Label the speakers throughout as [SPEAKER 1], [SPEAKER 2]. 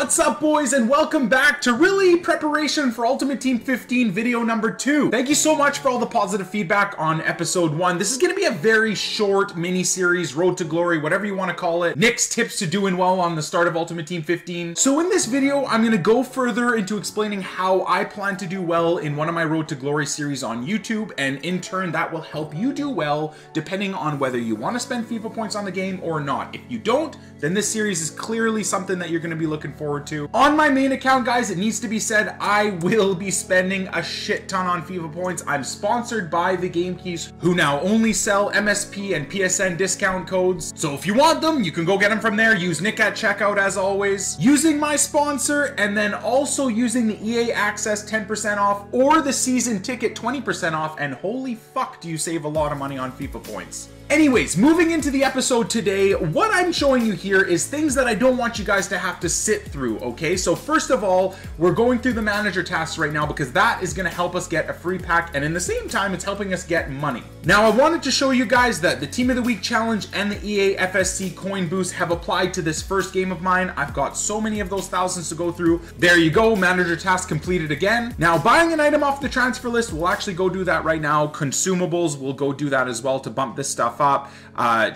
[SPEAKER 1] What's up, boys, and welcome back to really preparation for Ultimate Team 15 video number 2. Thank you so much for all the positive feedback on episode 1. This is going to be a very short mini-series, Road to Glory, whatever you want to call it. Nick's tips to doing well on the start of Ultimate Team 15. So in this video, I'm going to go further into explaining how I plan to do well in one of my Road to Glory series on YouTube, and in turn, that will help you do well depending on whether you want to spend FIFA points on the game or not. If you don't, then this series is clearly something that you're going to be looking forward to. On my main account, guys, it needs to be said, I will be spending a shit ton on FIFA points. I'm sponsored by the Game Keys, who now only sell MSP and PSN discount codes. So if you want them, you can go get them from there. Use Nick at checkout as always. Using my sponsor, and then also using the EA Access 10% off or the season ticket 20% off, and holy fuck do you save a lot of money on FIFA points. Anyways, moving into the episode today, what I'm showing you here is things that I don't want you guys to have to sit through, okay? So first of all, we're going through the manager tasks right now because that is going to help us get a free pack, and in the same time, it's helping us get money. Now, I wanted to show you guys that the Team of the Week Challenge and the EA FSC coin boost have applied to this first game of mine. I've got so many of those thousands to go through. There you go, manager task completed again. Now, buying an item off the transfer list, we'll actually go do that right now. Consumables, we'll go do that as well to bump this stuff up.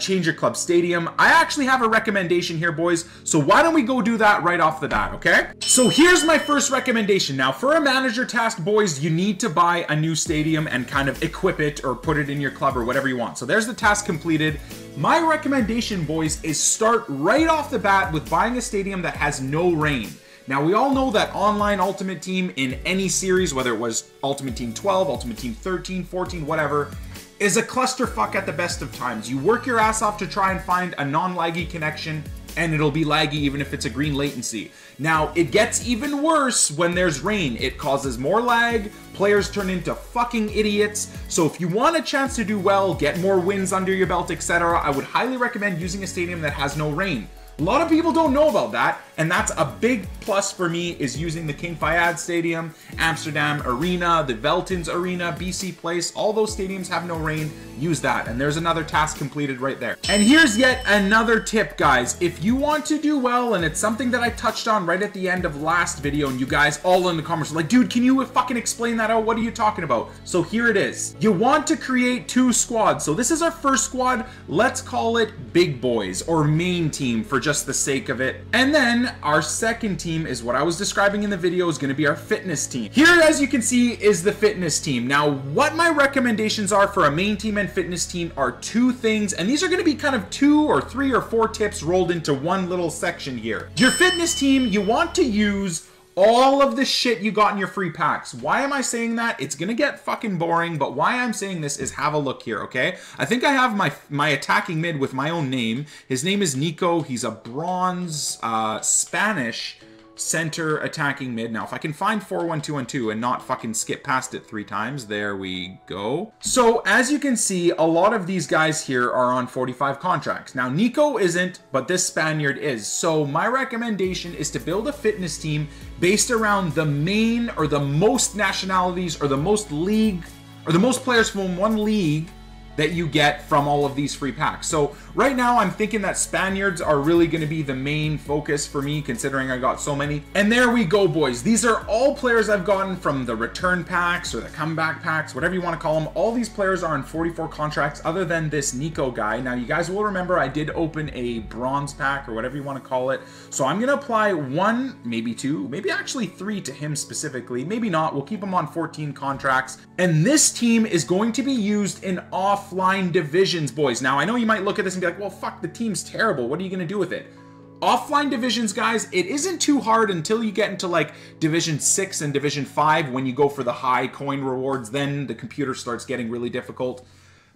[SPEAKER 1] Change your club stadium. I actually have a recommendation here, boys, so why don't we go do that right off the bat, okay? So here's my first recommendation. Now, for a manager task, boys, you need to buy a new stadium and kind of equip it or put it in your club or whatever you want. So there's the task completed. My recommendation, boys, is start right off the bat with buying a stadium that has no rain. Now, we all know that online Ultimate Team in any series, whether it was Ultimate Team 12, Ultimate Team 13, 14, whatever, is a clusterfuck at the best of times. You work your ass off to try and find a non-laggy connection, and it'll be laggy even if it's a green latency. Now, it gets even worse when there's rain. It causes more lag, players turn into fucking idiots. So if you want a chance to do well, get more wins under your belt, etc., I would highly recommend using a stadium that has no rain. A lot of people don't know about that, and that's a big plus for me, is using the King Fayed Stadium, Amsterdam Arena, the Veltins Arena, BC Place. All those stadiums have no rain. Use that, and there's another task completed right there. And here's yet another tip, guys. If you want to do well, and it's something that I touched on right at the end of last video, and you guys all in the comments were like, dude, can you fucking explain that out? What are you talking about? So here it is. You want to create 2 squads. So this is our first squad. Let's call it Big Boys, or main team for just the sake of it. And then our second team is what I was describing in the video, is going to be our fitness team. Here, as you can see, is the fitness team. Now, what my recommendations are for a main team and fitness team are 2 things, and these are going to be kind of 2 or 3 or 4 tips rolled into one little section here. Your fitness team, you want to use all of the shit you got in your free packs. Why am I saying that? It's gonna get fucking boring, but why I'm saying this is have a look here, okay? I think I have my attacking mid with my own name. His name is Nico. He's a bronze Spanish center attacking mid. Now, if I can find 4-1-2-1-2 and not fucking skip past it 3 times, there we go. So, as you can see, a lot of these guys here are on 45 contracts. Now, Nico isn't, but this Spaniard is. So, my recommendation is to build a fitness team based around the main or the most nationalities or the most league or the most players from one league that you get from all of these free packs. So right now I'm thinking that Spaniards are really going to be the main focus for me, considering I got so many. And there we go, boys. These are all players I've gotten from the return packs or the comeback packs, whatever you want to call them. All these players are on 44 contracts other than this Nico guy. Now, you guys will remember I did open a bronze pack or whatever you want to call it. So I'm going to apply 1, maybe 2, maybe actually 3 to him specifically. Maybe not. We'll keep him on 14 contracts. And this team is going to be used in offline divisions, boys. Now, I know you might look at this and be like, well, fuck, the team's terrible. What are you going to do with it? Offline divisions, guys, it isn't too hard until you get into like Division 6 and Division 5. When you go for the high coin rewards, then the computer starts getting really difficult.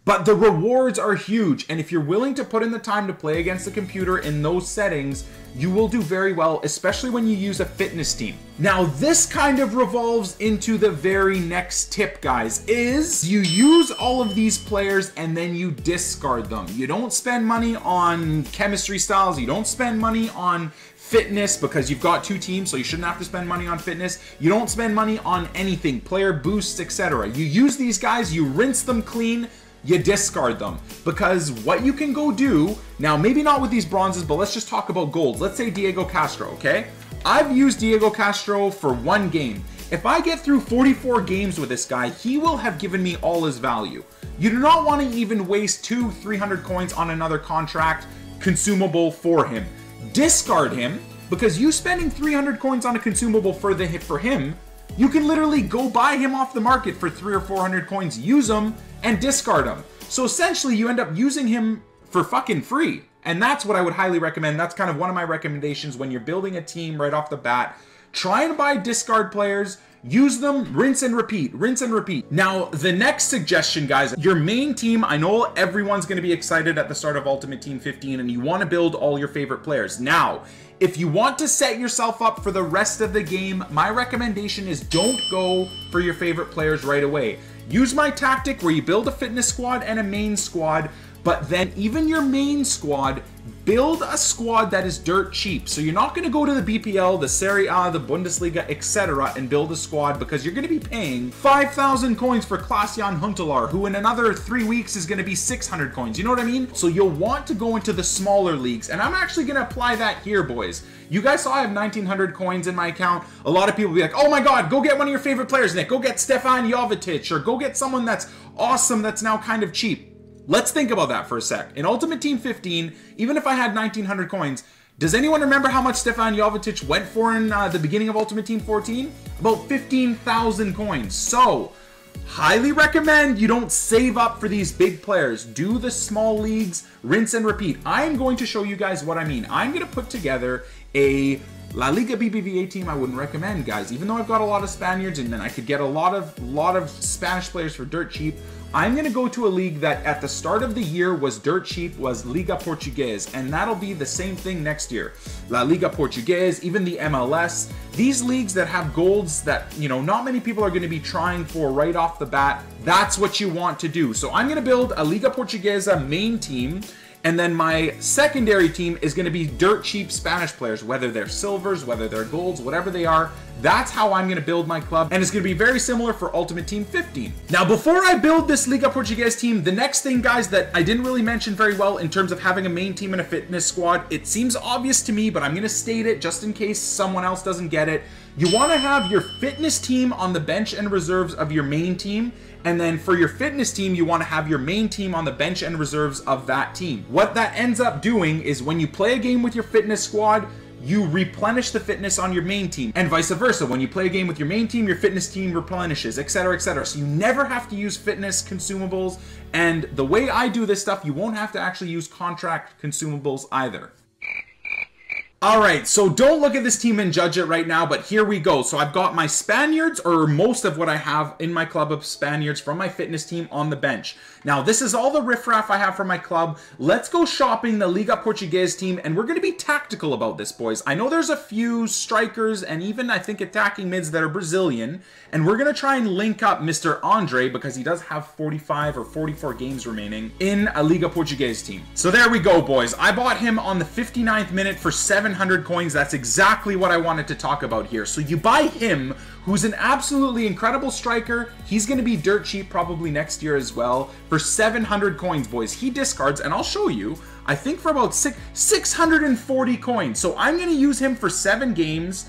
[SPEAKER 1] But the rewards are huge, and if you're willing to put in the time to play against the computer in those settings, you will do very well, especially when you use a fitness team. Now, this kind of revolves into the very next tip, guys, is you use all of these players and then you discard them. You don't spend money on chemistry styles, you don't spend money on fitness because you've got 2 teams, so you shouldn't have to spend money on fitness. You don't spend money on anything, player boosts, etc. You use these guys, you rinse them clean, you discard them, because what you can go do now, maybe not with these bronzes, but let's just talk about golds. Let's say Diego Castro, okay? I've used Diego Castro for 1 game. If I get through 44 games with this guy, he will have given me all his value. You do not want to even waste 300 coins on another contract consumable for him. Discard him, because you spending 300 coins on a consumable for him, you can literally go buy him off the market for 300 or 400 coins, use them, and discard him. So essentially, you end up using him for fucking free. And that's what I would highly recommend. That's kind of one of my recommendations when you're building a team right off the bat. Try and buy discard players, use them, rinse and repeat, rinse and repeat. Now, the next suggestion, guys, your main team, I know everyone's going to be excited at the start of Ultimate Team 15 and you want to build all your favorite players. Now, if you want to set yourself up for the rest of the game, my recommendation is don't go for your favorite players right away. Use my tactic where you build a fitness squad and a main squad, but then even your main squad, build a squad that is dirt cheap. So you're not going to go to the BPL, the Serie A, the Bundesliga, etc. and build a squad, because you're going to be paying 5,000 coins for Klaas-Jan Huntelaar, who in another 3 weeks is going to be 600 coins. You know what I mean? So you'll want to go into the smaller leagues, and I'm actually going to apply that here, boys. You guys saw I have 1,900 coins in my account. A lot of people will be like, oh my god, go get one of your favorite players, Nick. Go get Stefan Jovetic, or go get someone that's awesome that's now kind of cheap. Let's think about that for a sec. In Ultimate Team 15, even if I had 1,900 coins, does anyone remember how much Stefan Jovetic went for in the beginning of Ultimate Team 14? About 15,000 coins. So, highly recommend you don't save up for these big players. Do the small leagues, rinse and repeat. I am going to show you guys what I mean. I'm going to put together a La Liga BBVA team. I wouldn't recommend, guys, even though I've got a lot of Spaniards and then I could get a lot of Spanish players for dirt cheap. I'm going to go to a league that at the start of the year was dirt cheap, was Liga Portuguesa, and that'll be the same thing next year. La Liga Portuguesa, even the MLS, these leagues that have golds that, you know, not many people are going to be trying for right off the bat, that's what you want to do. So I'm going to build a Liga Portuguesa main team, and then my secondary team is going to be dirt cheap Spanish players, whether they're silvers, whether they're golds, whatever they are. That's how I'm going to build my club, and it's going to be very similar for Ultimate Team 15. Now, before I build this Liga Portuguesa team, the next thing, guys, that I didn't really mention very well in terms of having a main team and a fitness squad, it seems obvious to me, but I'm going to state it just in case someone else doesn't get it. You want to have your fitness team on the bench and reserves of your main team, and then for your fitness team, you want to have your main team on the bench and reserves of that team. What that ends up doing is when you play a game with your fitness squad, you replenish the fitness on your main team, and vice versa. When you play a game with your main team, your fitness team replenishes, etc., etc. So you never have to use fitness consumables, and the way I do this stuff, you won't have to actually use contract consumables either. Alright, so don't look at this team and judge it right now, but here we go. So I've got my Spaniards, or most of what I have in my club of Spaniards from my fitness team on the bench. Now, this is all the riffraff I have for my club. Let's go shopping the Liga Portuguesa team, and we're going to be tactical about this, boys. I know there's a few strikers and even, I think, attacking mids that are Brazilian, and we're going to try and link up Mr. Andre, because he does have 45 or 44 games remaining in a Liga Portuguesa team. So there we go, boys. I bought him on the 59th minute for 700 coins. That's exactly what I wanted to talk about here. So you buy him, who's an absolutely incredible striker. He's going to be dirt cheap probably next year as well, for 700 coins, boys. He discards, and I'll show you, I think for about 640 coins. So I'm going to use him for 7 games,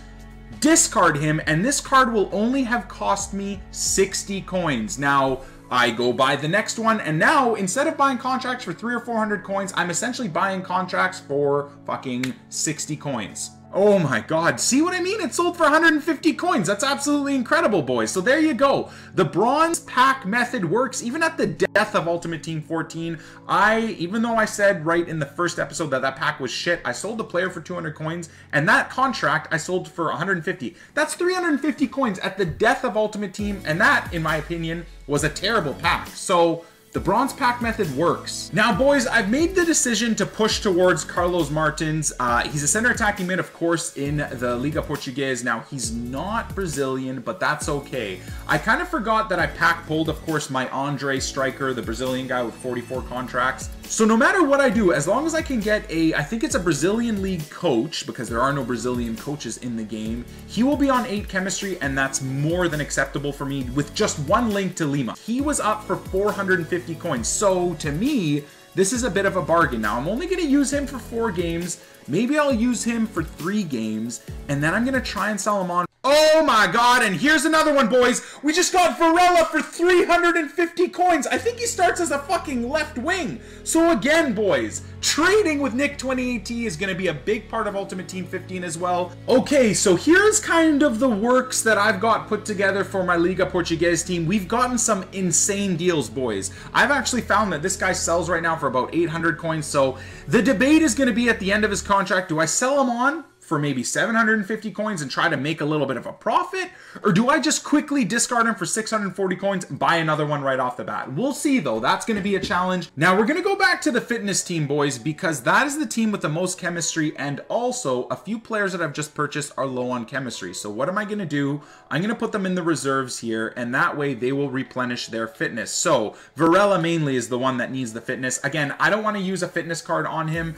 [SPEAKER 1] discard him, and this card will only have cost me 60 coins. Now, I go buy the next one, and now, instead of buying contracts for 300 or 400 coins, I'm essentially buying contracts for fucking 60 coins. Oh my god, see what I mean? It sold for 150 coins. That's absolutely incredible, boys. So there you go. The bronze pack method works even at the death of Ultimate Team 14. Even though I said right in the first episode that that pack was shit, I sold the player for 200 coins, and that contract I sold for 150. That's 350 coins at the death of Ultimate Team, and that, in my opinion, was a terrible pack. So the bronze pack method works. Now, boys, I've made the decision to push towards Carlos Martins. He's a center attacking mid, of course, in the Liga Portuguesa. Now, he's not Brazilian, but that's okay. I kind of forgot that I pack pulled, of course, my Andre striker, the Brazilian guy with 44 contracts. So no matter what I do, as long as I can get I think it's a Brazilian league coach, because there are no Brazilian coaches in the game, he will be on 8 chemistry, and that's more than acceptable for me with just 1 link to Lima. He was up for 450 coins. So to me, this is a bit of a bargain. Now, I'm only going to use him for 4 games. Maybe I'll use him for 3 games, and then I'm going to try and sell him on. Oh my god, and here's another one, boys. We just got Varela for 350 coins. I think he starts as a fucking left wing. So again, boys, trading with Nick 2080 is going to be a big part of Ultimate Team 15 as well. Okay, so here's kind of the works that I've got put together for my Liga Portuguesa team. We've gotten some insane deals, boys. I've actually found that this guy sells right now for about 800 coins, so the debate is going to be at the end of his contract, do I sell him on for maybe 750 coins and try to make a little bit of a profit? Or do I just quickly discard him for 640 coins and buy another one right off the bat? We'll see though, that's gonna be a challenge. Now we're gonna go back to the fitness team, boys, because that is the team with the most chemistry, and also a few players that I've just purchased are low on chemistry. So what am I gonna do? I'm gonna put them in the reserves here, and that way they will replenish their fitness. So Varela mainly is the one that needs the fitness. Again, I don't wanna use a fitness card on him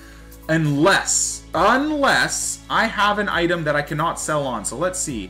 [SPEAKER 1] unless I have an item that I cannot sell on. So let's see.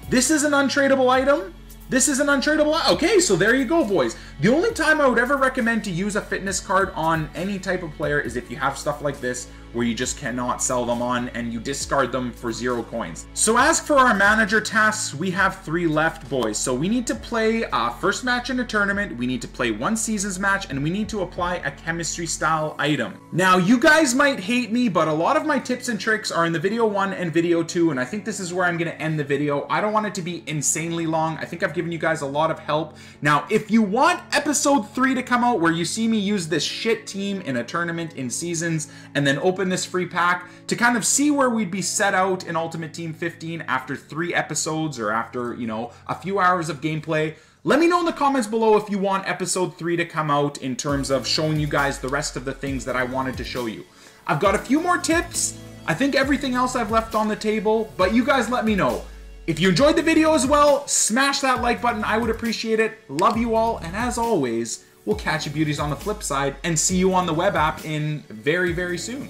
[SPEAKER 1] This is an untradeable item. This is an untradeable. Okay, so there you go, boys. The only time I would ever recommend to use a fitness card on any type of player is if you have stuff like this where you just cannot sell them on and you discard them for 0 coins. So as for our manager tasks, we have 3 left, boys. So we need to play a first match in a tournament, we need to play 1 seasons match, and we need to apply a chemistry style item. Now, you guys might hate me, but a lot of my tips and tricks are in the video 1 and video 2, and I think this is where I'm gonna end the video. I don't want it to be insanely long. I think I've given you guys a lot of help. Now, if you want episode 3 to come out where you see me use this shit team in a tournament in seasons and then open this free pack to kind of see where we'd be set out in Ultimate Team 15 after 3 episodes or after, you know, a few hours of gameplay, let me know in the comments below if you want episode 3 to come out in terms of showing you guys the rest of the things that I wanted to show you. I've got a few more tips. I think everything else I've left on the table, but you guys let me know. If you enjoyed the video as well, smash that like button. I would appreciate it. Love you all, and as always, we'll catch you beauties on the flip side and see you on the web app in very, very soon.